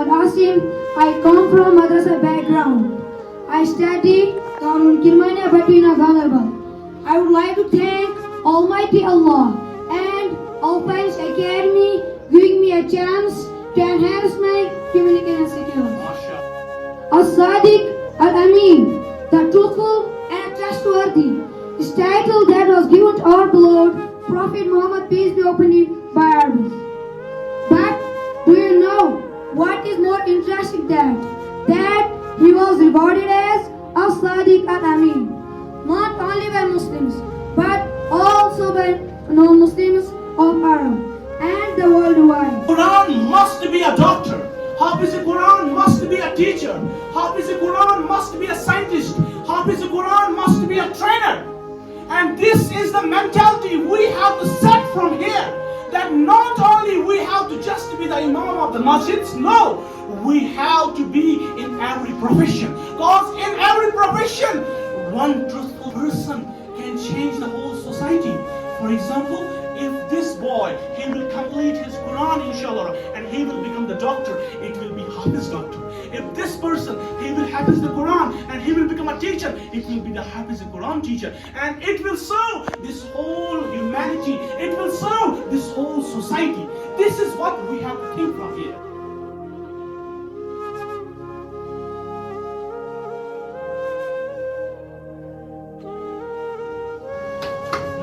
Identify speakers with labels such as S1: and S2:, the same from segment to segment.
S1: called Asim. I come from Madrasa background. I study Darul Kirmania Batina Ganderbal. I would like to thank Almighty Allah and Alpine's Academy giving me a chance to enhance my communication skills. As-Sadiq Al-Amin, the truthful and trustworthy, is title that was given to our beloved Prophet Muhammad, peace be upon him, by Arabs. But do you know what is more interesting that he was rewarded as As-Sadiq Al-Amin, not only by Muslims but also by non-Muslims of Arab and the worldwide.
S2: Quran must be a doctor. Hafiz Quran must be a teacher. Hafiz Quran must be a scientist. Hafiz Quran must be a trainer. And this is the mentality we have to set from here. That not only we have to just be the imam of the masjids, no, we have to be in every profession. Because in every profession, one truthful person can change the whole society. For example, if this boy, he will complete his Quran inshallah and he will become the doctor, it will be Hafiz doctor. If this person, he will Hafiz the Quran and he will become a teacher, it will be the Hafiz Quran teacher. And it will serve this whole humanity, it will serve this whole society. This is what we have to think from here.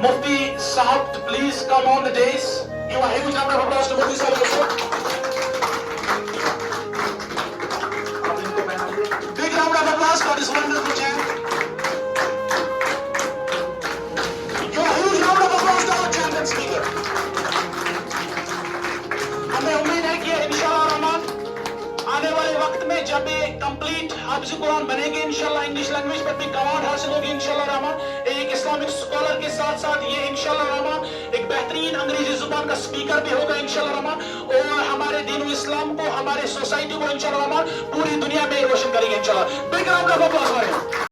S2: Mufti Sahab, please come on the dais. Give a huge round of applause to Mufti Sahab also. Big round of applause for this wonderful chant. Give a huge round of applause to our chant and speaker. हमें उम्मीद है कि इंशाल्लाह रहमान आने वाले वक्त में जब ये कंप्लीट हाफिज कुरान बनेंगे इंशाल्लाह इंग्लिश लैंग्वेज पर भी कमांड हासिल होगी इंशाल्लाह रहमान एक इस्लामिक स्कॉलर के साथ साथ ये इंशाल्लाह रहमान एक बेहतरीन अंग्रेजी जुबान का स्पीकर भी होगा इंशाल्लाह रहमान और हमारे दीन इस्लाम को हमारे सोसाइटी को इंशाल्लाह रहमान पूरी दुनिया में रोशन करेंगे इंशाल्लाह। Big round of applause for him.